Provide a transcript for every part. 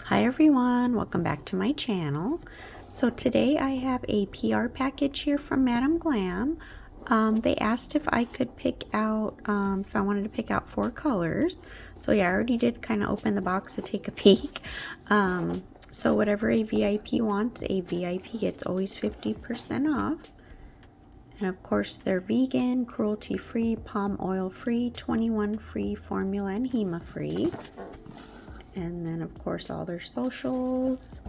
Hi everyone, welcome back to my channel. So today I have a PR package here from Madam Glam. They asked if I could pick out, if I wanted to pick out 4 colors. So yeah, I already did kind of open the box to take a peek. So whatever a VIP wants, a VIP gets always 50% off. And of course they're vegan, cruelty-free, palm oil-free, 21-free formula and HEMA-free. And then of course all their socials.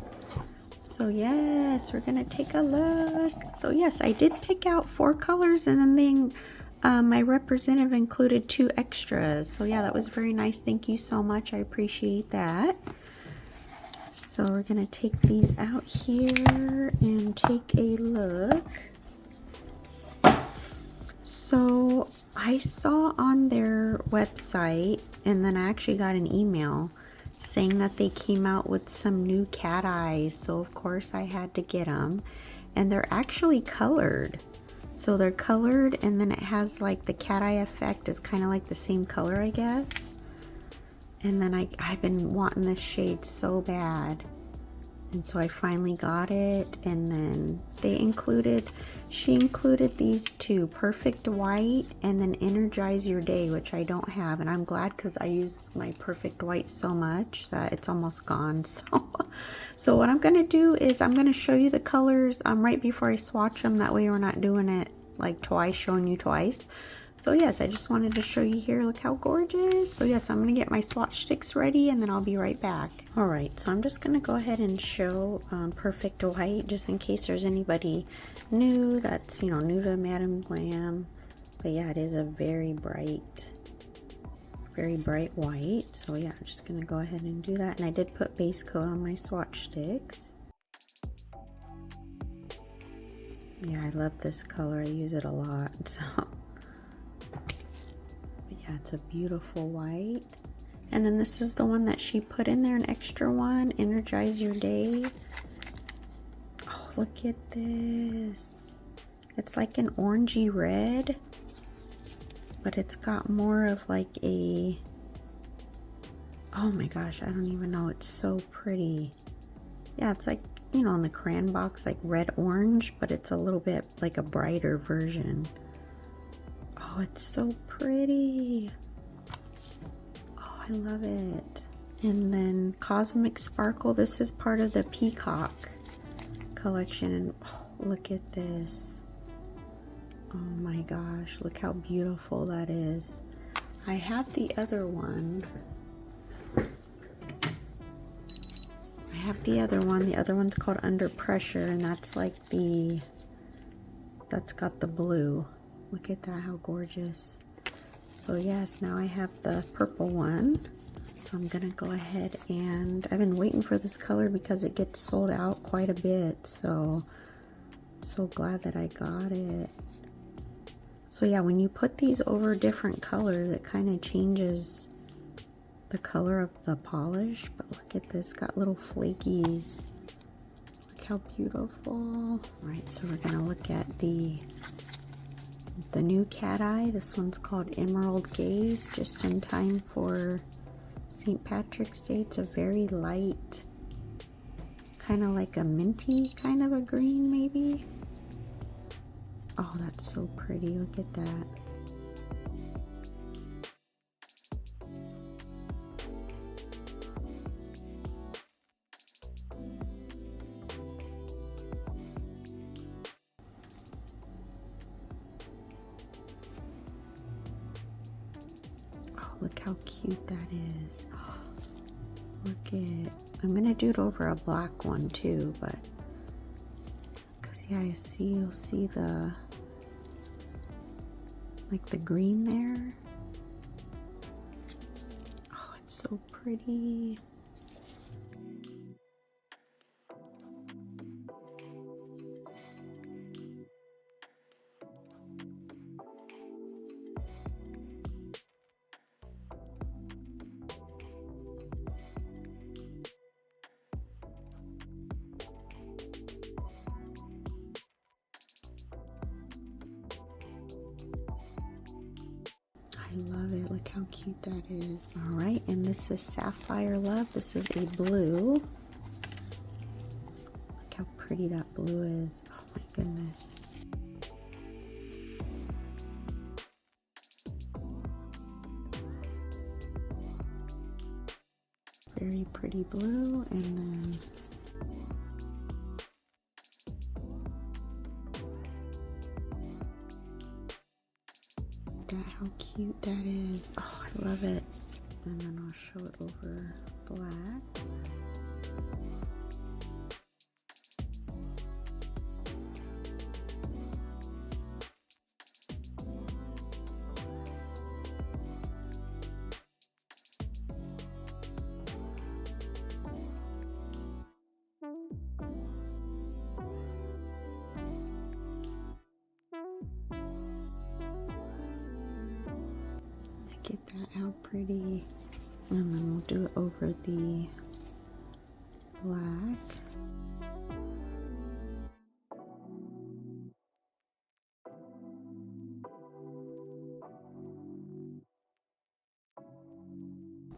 So yes, we're gonna take a look. So yes, I did pick out 4 colors, and then my representative included 2 extras. So yeah, that was very nice. Thank you so much. I appreciate that. So we're gonna take these out here and take a look. So I saw on their website, and then I actually got an email saying that they came out with some new cat eyes. So of course I had to get them, and they're actually colored. So they're colored, and then it has like the cat eye effect is kind of like the same color, I guess. And then I've been wanting this shade so bad, and so I finally got it. And then she included these 2, Perfect White and then Energize Your Day, which I don't have, and I'm glad because I use my Perfect White so much that it's almost gone. So what I'm gonna do is I'm gonna show you the colors right before I swatch them. That way we're not doing it like twice, showing you twice. So yes, I just wanted to show you here. Look how gorgeous. So yes, I'm gonna get my swatch sticks ready, and then I'll be right back. All right, so I'm just gonna go ahead and show Perfect White, just in case there's anybody new that's, you know, new to Madam Glam. But yeah, it is a very bright white. So yeah, I'm just gonna go ahead and do that. And I did put base coat on my swatch sticks. Yeah, I love this color. I use it a lot. So yeah, it's a beautiful white. And then this is the one that she put in there, an extra one, Energize Your Day. Oh, look at this. It's like an orangey red, but it's got more of like a, oh my gosh, I don't even know. It's so pretty. Yeah, it's like, you know, in the crayon box, like red orange, but it's a little bit like a brighter version. Oh, it's so pretty. Oh, I love it. And then Cosmic Sparkle. This is part of the Peacock collection. And oh, look at this. Oh my gosh, look how beautiful that is. I have the other one. The other one's called Under Pressure, and that's like that's got the blue. Look at that, how gorgeous. So yes, now I have the purple one. So I'm gonna go ahead, and I've been waiting for this color because it gets sold out quite a bit. So glad that I got it. So yeah, when you put these over different colors, it kind of changes the color of the polish. But look at this, got little flakies. Look how beautiful. All right, so we're gonna look at the new cat eye. This one's called Emerald Gaze, just in time for St. Patrick's Day. It's a very light, kind of like a minty kind of a green maybe. Oh, that's so pretty. Look at that. Look how cute that is. Oh, look at, I'm gonna do it over a black one too, but because yeah, you'll see the, like the green there. Oh, it's so pretty. love it. Look how cute that is. All right, and this is Sapphire Love. This is a blue. Look how pretty that blue is. Oh my goodness. Very pretty blue, and then how cute that is. Oh, I love it. And then I'll show it over black. Get that how pretty, and then we'll do it over the black.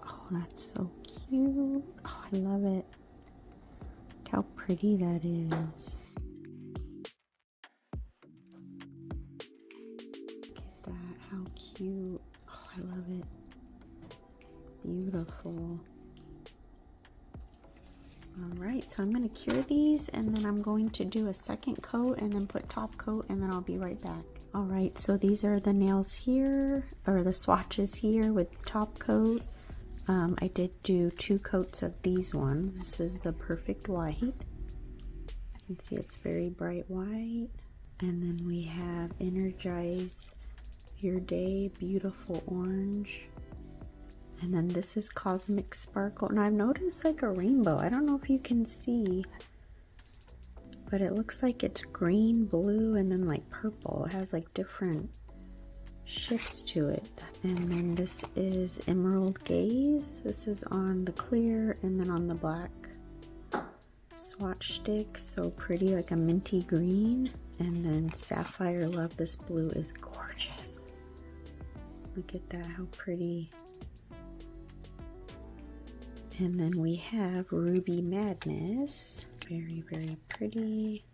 Oh, that's so cute. Oh, I love it. Look how pretty that is. Look at that, how cute. Oh, I love it. Beautiful. All right, so I'm going to cure these, and then I'm going to do a second coat and then put top coat, and then I'll be right back. All right, so these are the nails here, or the swatches here with top coat. I did do 2 coats of these ones. This is the perfect white. You can see it's very bright white. And then we have Energize Your Day, beautiful orange. And then this is Cosmic Sparkle. And I've noticed like a rainbow. I don't know if you can see, but it looks like it's green, blue, and then like purple. It has like different shifts to it. And then this is Emerald Gaze. This is on the clear and then on the black swatch stick. So pretty, like a minty green. And then Sapphire Love. This blue is gorgeous. Look at that, how pretty. And then we have Ruby Madness. Very, very pretty.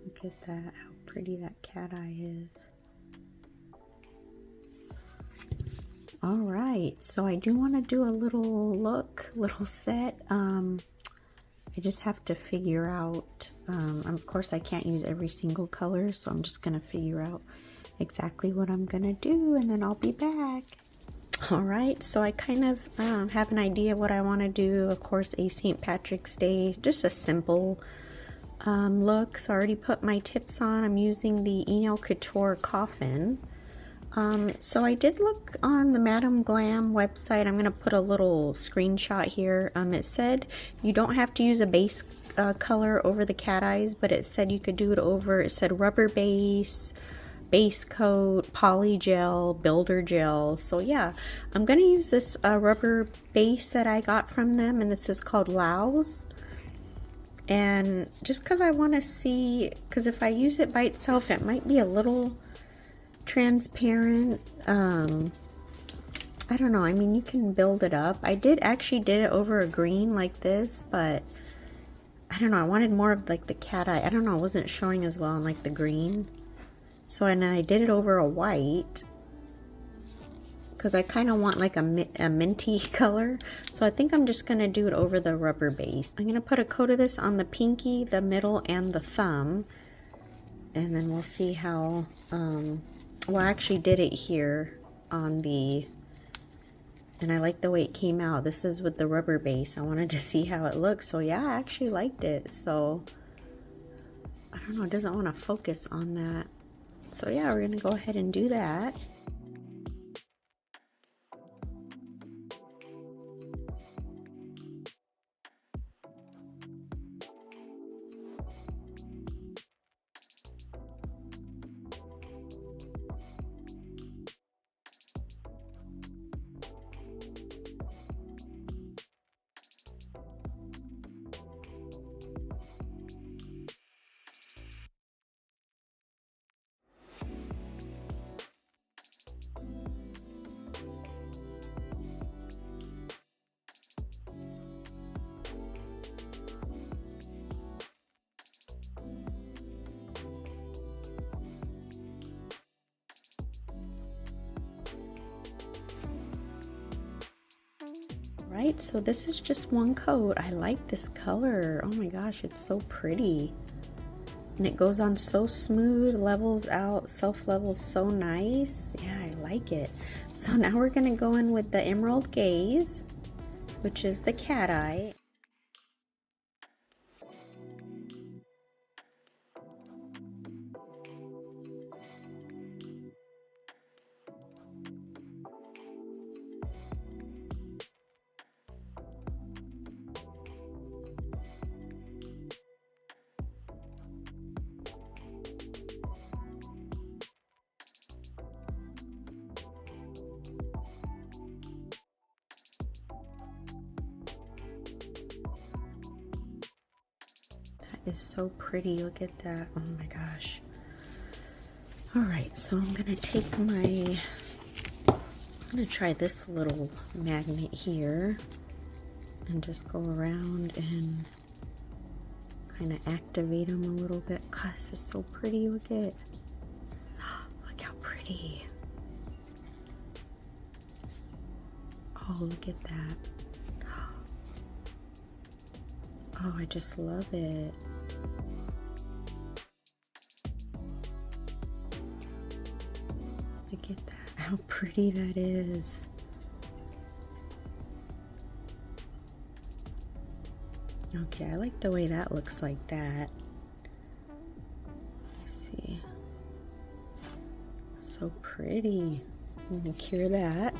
Look at that, how pretty that cat eye is. All right, so I do want to do a little set. I just have to figure out, of course I can't use every single color, so I'm just gonna figure out exactly what I'm gonna do, and then I'll be back. All right, so I kind of have an idea what I want to do. Of course, a St. Patrick's Day, just a simple look. So I already put my tips on. I'm using the Eno Couture Coffin. So I did look on the Madam Glam website. I'm going to put a little screenshot here. It said you don't have to use a base color over the cat eyes, but it said you could do it over, it said rubber base coat, poly gel, builder gel. So yeah, I'm going to use this rubber base that I got from them, and this is called Laos. And just because I want to see, because if I use it by itself, it might be a little transparent. I don't know. I mean, you can build it up. I actually did it over a green like this, but I don't know. I wanted more of like the cat eye. I don't know. It wasn't showing as well on like the green. So, and then I did it over a white because I kind of want like a minty color. So I think I'm just going to do it over the rubber base. I'm going to put a coat of this on the pinky, the middle, and the thumb. And then we'll see how, well, I actually did it here on the, and I like the way it came out. This is with the rubber base. I wanted to see how it looks. So yeah, I actually liked it. So I don't know, it doesn't want to focus on that. So yeah, we're gonna go ahead and do that. Right, so this is just one coat. I like this color. Oh my gosh, it's so pretty. And it goes on so smooth, levels out, self-levels so nice. Yeah, I like it. So now we're gonna go in with the Emerald Gaze, which is the cat eye. Is so pretty. Look at that. Oh my gosh. All right, so I'm gonna try this little magnet here and just go around and kind of activate them a little bit. Gosh, this is so pretty. Look at look how pretty. Oh, look at that. Oh, I just love it. Look at that, how pretty that is. Okay, I like the way that looks like that. Let's see. So pretty. I'm gonna cure that.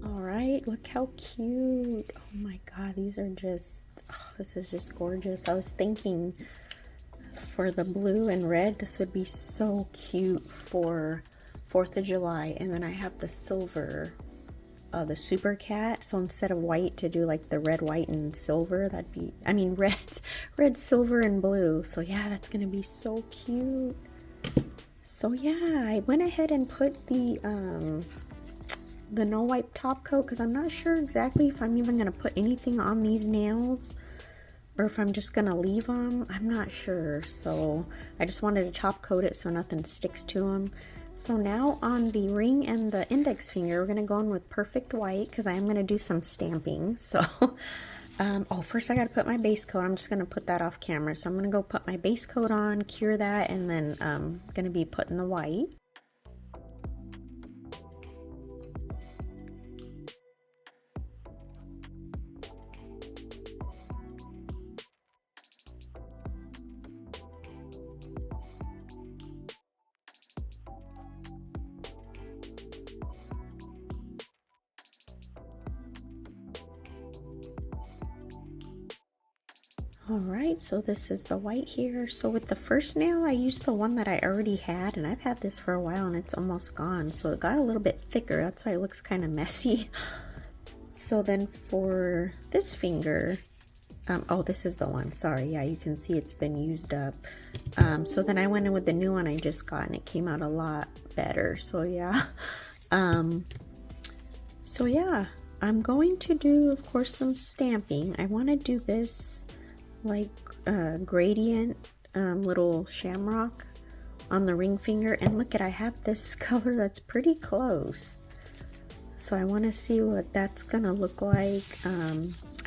Alright, look how cute. Oh my god, these are just, oh, this is just gorgeous. I was thinking for the blue and red, this would be so cute for 4th of July. And then I have the silver, the super cat. So instead of white, to do like the red, white, and silver, that'd be, I mean red, silver, and blue. So yeah, that's gonna be so cute. So yeah, I went ahead and put the no wipe top coat because I'm not sure exactly if I'm even going to put anything on these nails or if I'm just going to leave them. I'm not sure, so I just wanted to top coat it so nothing sticks to them. So now on the ring and the index finger, we're going to go in with Perfect White because I am going to do some stamping. So oh, first I got to put my base coat. I'm just going to put that off camera. So I'm going to go put my base coat on, cure that, and then I'm going to be putting the white. Alright, so this is the white here. So with the first nail, I used the one that I already had, and I've had this for a while and it's almost gone. So it got a little bit thicker, that's why it looks kind of messy. So then for this finger, oh, this is the one, sorry, yeah, you can see it's been used up. So then I went in with the new one I just got and it came out a lot better, so yeah. So yeah, I'm going to do, of course, some stamping. I want to do this like gradient little shamrock on the ring finger, and look at, I have this color that's pretty close, so I want to see what that's gonna look like.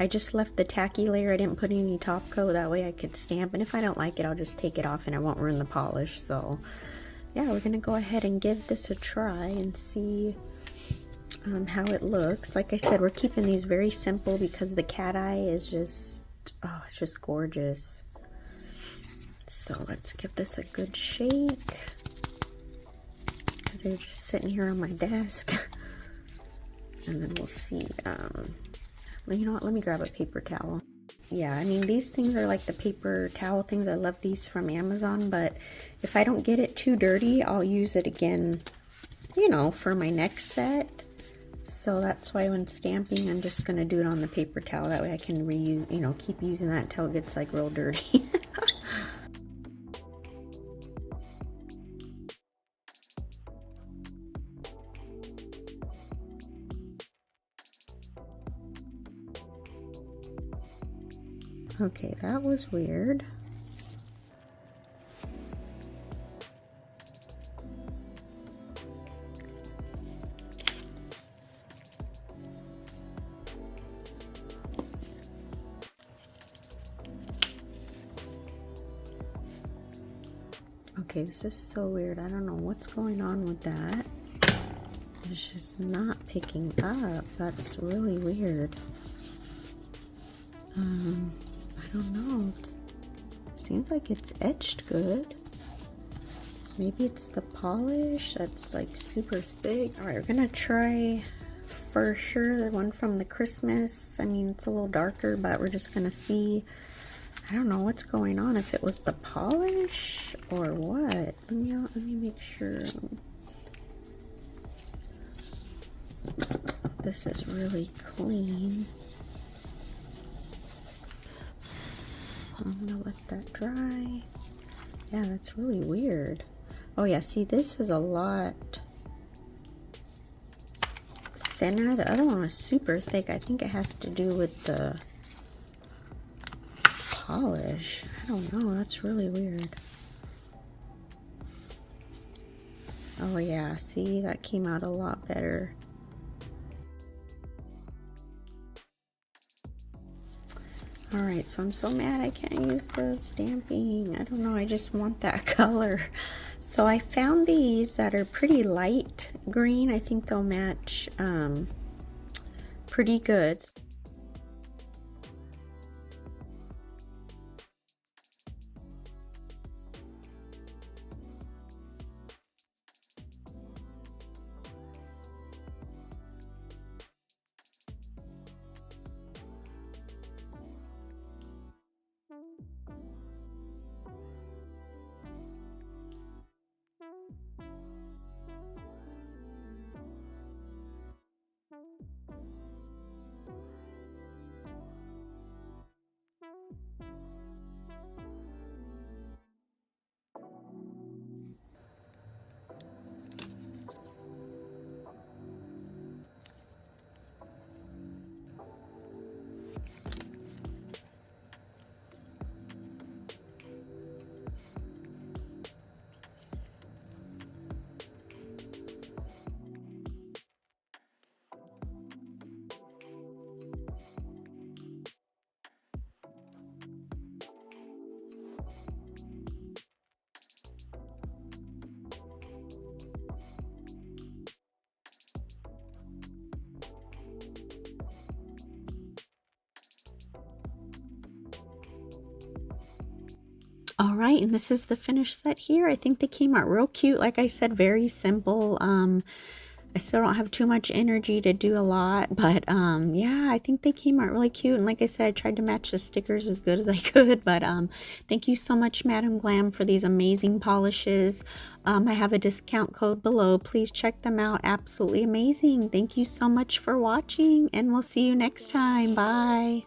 I just left the tacky layer, I didn't put any top coat, that way I could stamp, and if I don't like it I'll just take it off and I won't ruin the polish. So yeah, we're gonna go ahead and give this a try and see how it looks. Like I said, we're keeping these very simple because the cat eye is just, oh, it's just gorgeous. So let's give this a good shake, because they're just sitting here on my desk. And then we'll see. You know what? Let me grab a paper towel. Yeah, I mean, these things are like the paper towel things. I love these from Amazon, but if I don't get it too dirty, I'll use it again, you know, for my next set. So that's why when stamping, I'm just gonna do it on the paper towel. That way I can reuse, you know, keep using that until it gets like real dirty. Okay, that was weird. Okay, this is so weird. I don't know what's going on with that. It's just not picking up. That's really weird. I don't know. It seems like it's etched good. Maybe it's the polish that's like super thick. All right, we're gonna try for sure the one from the Christmas. I mean, it's a little darker, but we're just gonna see. I don't know what's going on, if it was the polish or what. Let me make sure. This is really clean. I'm gonna let that dry. Yeah, that's really weird. Oh yeah, see, this is a lot thinner. The other one was super thick. I think it has to do with the polish. I don't know, that's really weird. Oh yeah, see, that came out a lot better. Alright, so I'm so mad I can't use the stamping. I don't know, I just want that color. So I found these that are pretty light green. I think they'll match pretty good. All right, and this is the finished set here. I think they came out real cute. Like I said, very simple. I still don't have too much energy to do a lot, but yeah, I think they came out really cute. And like I said, I tried to match the stickers as good as I could, but thank you so much, Madam Glam, for these amazing polishes. I have a discount code below. Please check them out. Absolutely amazing. Thank you so much for watching, and we'll see you next time. Bye.